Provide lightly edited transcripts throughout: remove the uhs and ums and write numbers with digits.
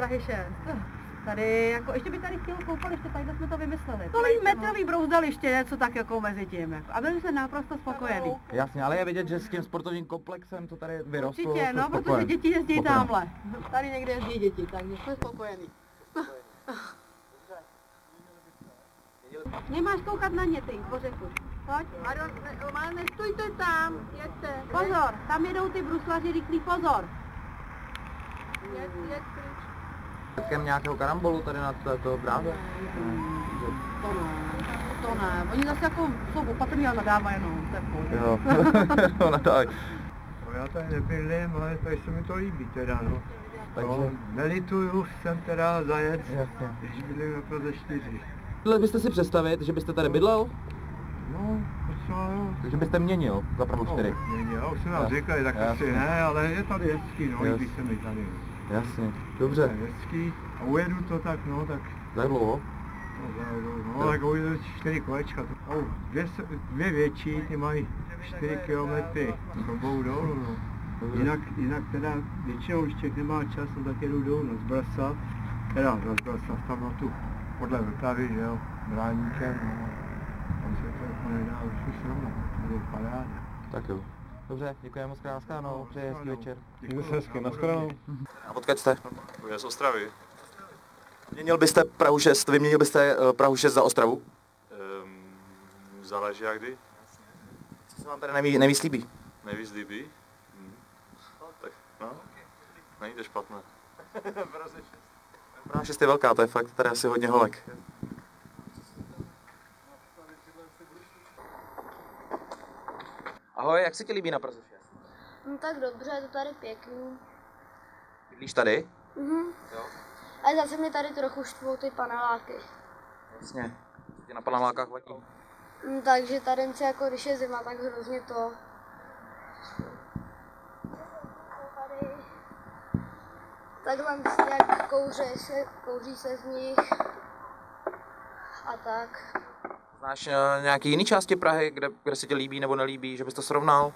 Prahy 6. Tady, jako, ještě by tady chtělo koupaliště, tady jsme to vymysleli. Tohle metrový brouzdaliště, něco tak jako mezi tím. Jako. A byli jsme naprosto spokojení. Jasně, ale je vidět, že s tím sportovním komplexem to tady vyrostlo. Určitě, no, protože děti jezdí tamhle. Tady někde jezdí děti, takže jsme spokojení. Nemáš koukat na ně, ty, po řeku. Pojď. Ale nestůjte tam, jeďte. Pozor, tam jedou ty bruslaři, rychlý pozor. Jeď pryč. Takem nějakého karambolu tady na této bráze? To ne. Oni zase jako jsou opatrní a nadávají jenom. Jo, nadávají. No, já tady nebydlím, ale tady se mi to líbí teda, no. Takže... No, nelituju, jsem teda zajet, Jasně. když bydlím na Praze 4. Tohle byste si představit, že byste tady bydlel? No, docela jo. Takže byste měnil za Prahu 4? No, já už jsem nám říkali, tak asi ne, ale je tady hezký, no, líbí se mi tady. Jasně, dobře. Je hezký a ujedu to tak, no, tak... Za dlouho? No, tak ujedu 4 kolečka. No, dvě větší, ty mají 4 kilometry sobou dolů, no. Jinak teda většinou, když člověk nemá čas, no, tak jedu dolů na Zbraslav, teda na Zbraslav tam na tu, podle Vltavy, že jo, Bráníkem, no. Tam se to jako nedá už srovnat, tady je paráda. Tak jo. Dobře, děkujeme moc krát, no, přeji hezký večer. Děkuji se hezky, nashledanou. A odkud jste? Já z Ostravy. Vyměnil byste Prahu 6 za Ostravu? Záleží jak kdy. Co se vám tady nejvíc líbí? Nejvíc líbí? Tak no, není to špatné. Praha 6 je velká, to je fakt tady asi hodně holek. Ahoj, jak se ti líbí na Praze 6? No tak dobře, je to tady pěkný. Bydlíš tady? Jo. Ale zase mě tady trochu štvou ty paneláky. Jasně. Co ti na panelákách vadí? Takže tady jako když je zima, tak hrozně to. Tady takhle nějak kouří se z nich a tak. Znáš nějaký jiný části Prahy, kde se ti líbí nebo nelíbí, že bys to srovnal?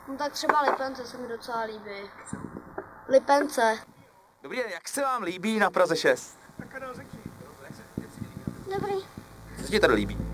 No tak třeba Lipence se mi docela líbí. Lipence. Dobrý den, jak se vám líbí na Praze 6? Dobrý. Co se ti tady líbí?